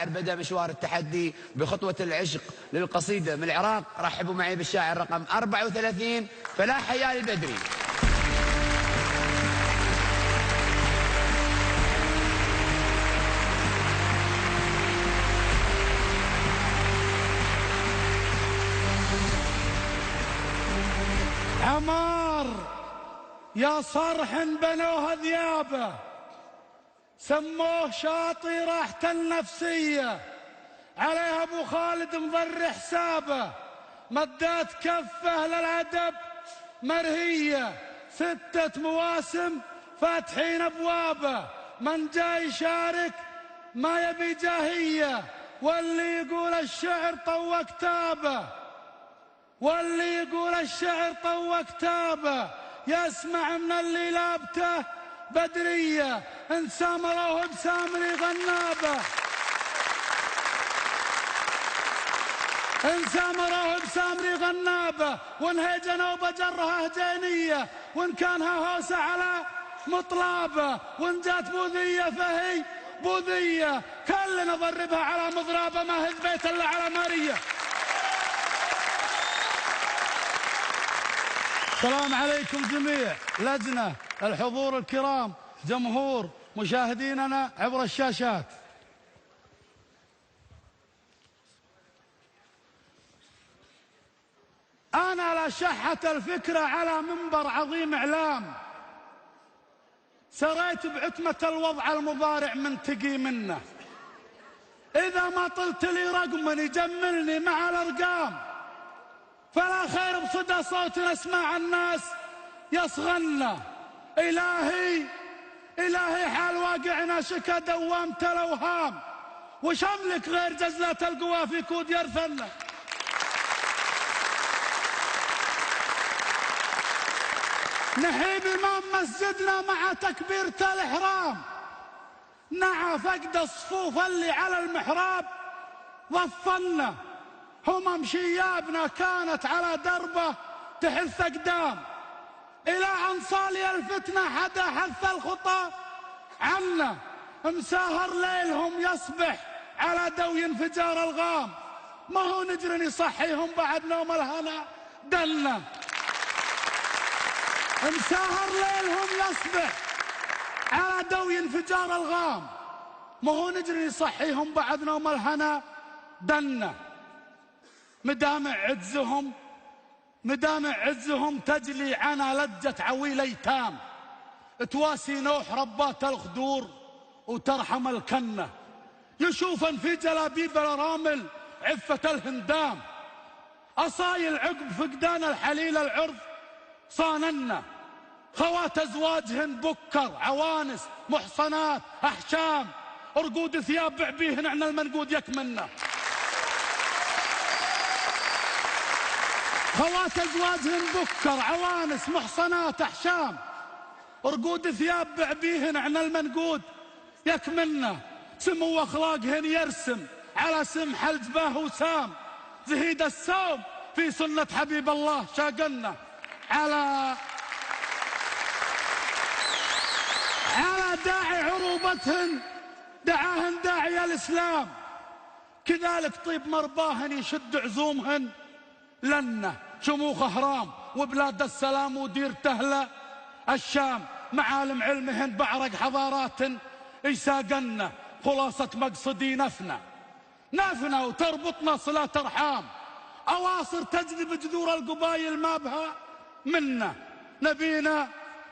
بدأ مشوار التحدي بخطوة العشق للقصيدة من العراق. رحبوا معي بالشاعر رقم 34 فلاح حيال البدري. عمار يا صرح بنوها ذيابه، سموه شاطي راحته النفسية، عليها ابو خالد مضر حسابه، مدات كفه للعدب مرهية، 6 مواسم فاتحين ابوابه، من جاي يشارك ما يبي جاهية، واللي يقول الشعر طوى كتابه، واللي يقول الشعر طوى كتابه، يسمع من اللي لابته بدرية، ان سامروه بسامري غنابه، ان سامروه بسامري غنابه، وان هيجنوا بجرها هجينية، وان كانها هوسة على مطلابه، وان جات بوذية فهي بوذية، كلنا نضربها على مضرابه، ما هز بيت الا على مارية. السلام عليكم جميع لجنة، الحضور الكرام، جمهور، مشاهديننا عبر الشاشات. أنا لشحت الفكرة على منبر عظيم إعلام، سريت بعتمة الوضع المضارع منتقي منه، إذا ما طلت لي رقم يجملني مع الأرقام، فلا خير بصدى صوت نسمع الناس يصغنا. إلهي إلهي حال واقعنا شكا دوامت الأوهام، وشملك غير جزلة القوى في كود يرثنا. نحيب إمام مسجدنا مع تكبيرة الإحرام، نعى فقد الصفوف اللي على المحراب ضفنا، همم شيابنا كانت على دربه تحث أقدام، إلى أن صالي الفتنة حدا حث الخطى عنا، مساهر ليلهم يصبح على دوي انفجار الغام، ما هو نجري يصحيهم بعد نوم الهنا دنا، مساهر ليلهم يصبح على دوي انفجار الغام، ما هو نجري يصحيهم بعد نوم الهنا دنا. مدامع عزهم تجلي عنا لجة عويل ايتام، تواسي نوح ربات الخدور وترحم الكنة، يشوفا في جلابيب الارامل عفة الهندام، اصايل عقب فقدان الحليل العرض صاننا، خوات ازواجهن بكر عوانس محصنات احشام، رقود ثياب بعبيهن عن المنقود يكمنا، خوات ازواجهن بكر عوانس محصنات احشام، رقود ثياب بعبيهن عن المنقود يكملنا، سمو اخلاقهن يرسم على سمح الجباه وسام، زهيد السوم في سنة حبيب الله شاقنا، على داعي عروبتهن دعاهن داعي الاسلام، كذلك طيب مرباهن يشد عزومهن لنا، شموخ اهرام وبلاد السلام ودير تهله الشام، معالم علمهن بعرق حضارات يساقنا، خلاصة مقصدي نفنا وتربطنا صلة ارحام، اواصر تجذب جذور القبايل ما بها منا، نبينا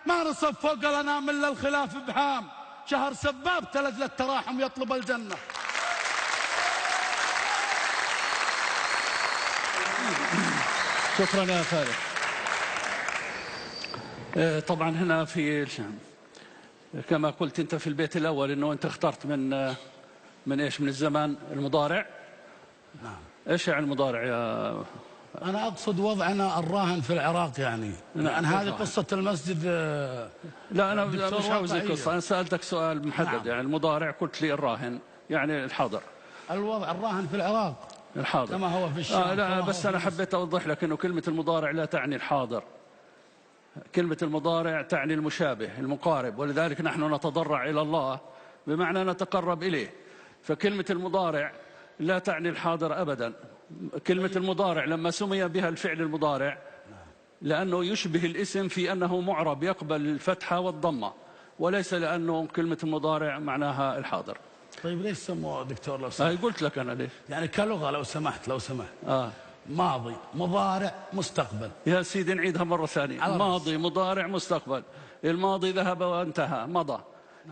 ما نصب فوق الانام الا الخلاف بهام، شهر سباب تلج للتراحم يطلب الجنة. شكرا يا خالد. طبعا هنا في كما قلت انت في البيت الاول انه انت اخترت من ايش؟ من الزمان المضارع. نعم. ايش يعني المضارع يا؟ انا اقصد وضعنا الراهن في العراق يعني. نعم. هذه قصة المسجد. لا انا مش عاوز القصة، انا سألتك سؤال محدد. نعم. يعني المضارع قلت لي الراهن يعني الحاضر. الوضع الراهن في العراق الحاضر كما هو في الشام. لا بس أنا حبيت أوضح لك أنه كلمة المضارع لا تعني الحاضر، كلمة المضارع تعني المشابه المقارب، ولذلك نحن نتضرع إلى الله بمعنى نتقرب إليه. فكلمة المضارع لا تعني الحاضر أبدا. كلمة المضارع لما سمي بها الفعل المضارع لأنه يشبه الاسم في أنه معرب يقبل الفتحة والضمة، وليس لأنه كلمة المضارع معناها الحاضر. طيب ليش سموه دكتور لو سمحت؟ قلت لك أنا ليش. يعني كلغة لو سمحت ماضي مضارع مستقبل. يا سيدي نعيدها مرة ثانية. ماضي مضارع مستقبل. الماضي ذهب وانتهى مضى.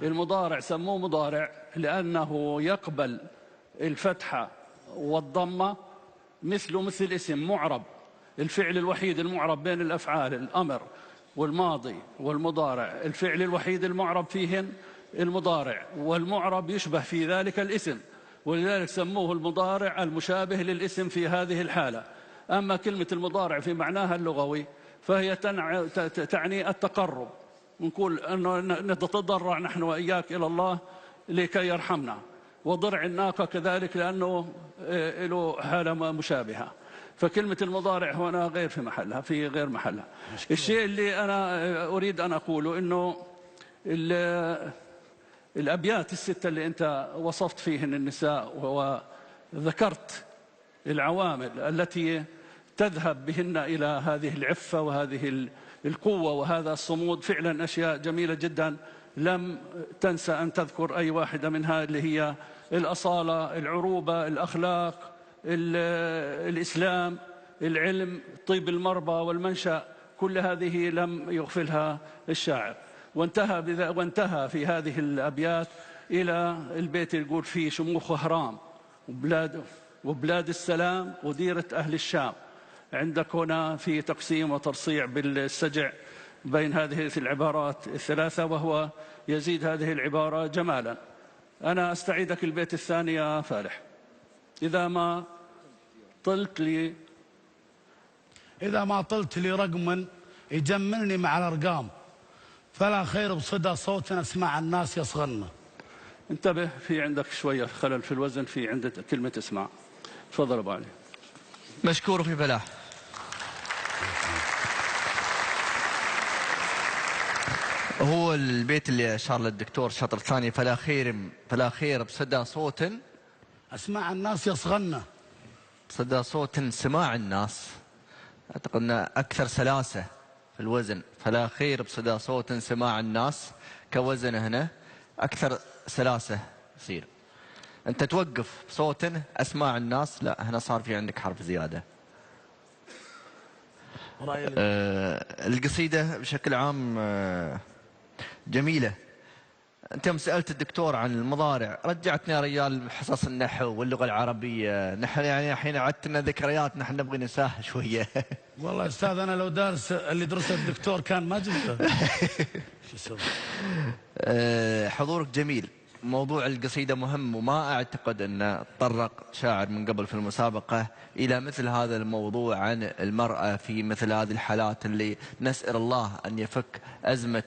المضارع سموه مضارع لأنه يقبل الفتحة والضمة مثل الاسم معرب. الفعل الوحيد المعرب بين الأفعال الأمر والماضي والمضارع، الفعل الوحيد المعرب فيهن المضارع، والمعرب يشبه في ذلك الاسم، ولذلك سموه المضارع المشابه للاسم في هذه الحالة. أما كلمة المضارع في معناها اللغوي فهي تعني التقرب. نقول أنه نتضرع نحن وإياك إلى الله لكي يرحمنا، وضرع الناقة كذلك لأنه له حالة مشابهة. فكلمة المضارع هنا غير في محلها، في غير محلها. الشيء اللي أنا أريد أن أقوله إنه الأبيات الستة اللي أنت وصفت فيهن النساء وذكرت العوامل التي تذهب بهن إلى هذه العفة وهذه القوة وهذا الصمود، فعلا أشياء جميلة جدا. لم تنسى أن تذكر أي واحدة منها اللي هي الأصالة، العروبة، الأخلاق، الإسلام، العلم، طيب المربى والمنشأ، كل هذه لم يغفلها الشاعر. وانتهى في هذه الأبيات إلى البيت اللي يقول فيه شموخ هرام وبلاد السلام وديرة أهل الشام. عندك هنا في تقسيم وترصيع بالسجع بين هذه العبارات الثلاثة، وهو يزيد هذه العبارة جمالا. أنا أستعيدك البيت الثاني يا فالح. إذا ما طلت لي رقما يجملني مع الأرقام، فلا خير بصدى صوت أسمع الناس يصغرنا. انتبه، في عندك شوية خلل في الوزن في عند كلمة اسمع. تفضل أبو علي. مشكور في فلاح. هو البيت اللي أشار للدكتور شطر ثاني، فلا خير بصدى صوت أسمع الناس يصغرنا. بصدى صوت سماع الناس، أعتقد أن أكثر سلاسة في الوزن. فلا خير بصدى صوت سماع الناس، كوزن هنا أكثر سلاسة يصير. أنت توقف بصوت أسماع الناس، لا هنا صار في عندك حرف زيادة. القصيدة بشكل عام جميلة. أنت يوم سألت الدكتور عن المضارع رجعتنا يا رجال حصص النحو واللغة العربية. نحن يعني الحين عدت لنا ذكريات، نحن نبغي ننساها شوية. والله يا أستاذ أنا لو دارس اللي درسه الدكتور كان ما جبته. شو اسوي؟ حضورك جميل. موضوع القصيدة مهم، وما أعتقد أن تطرق شاعر من قبل في المسابقة إلى مثل هذا الموضوع عن المرأة في مثل هذه الحالات اللي نسأل الله أن يفك أزمة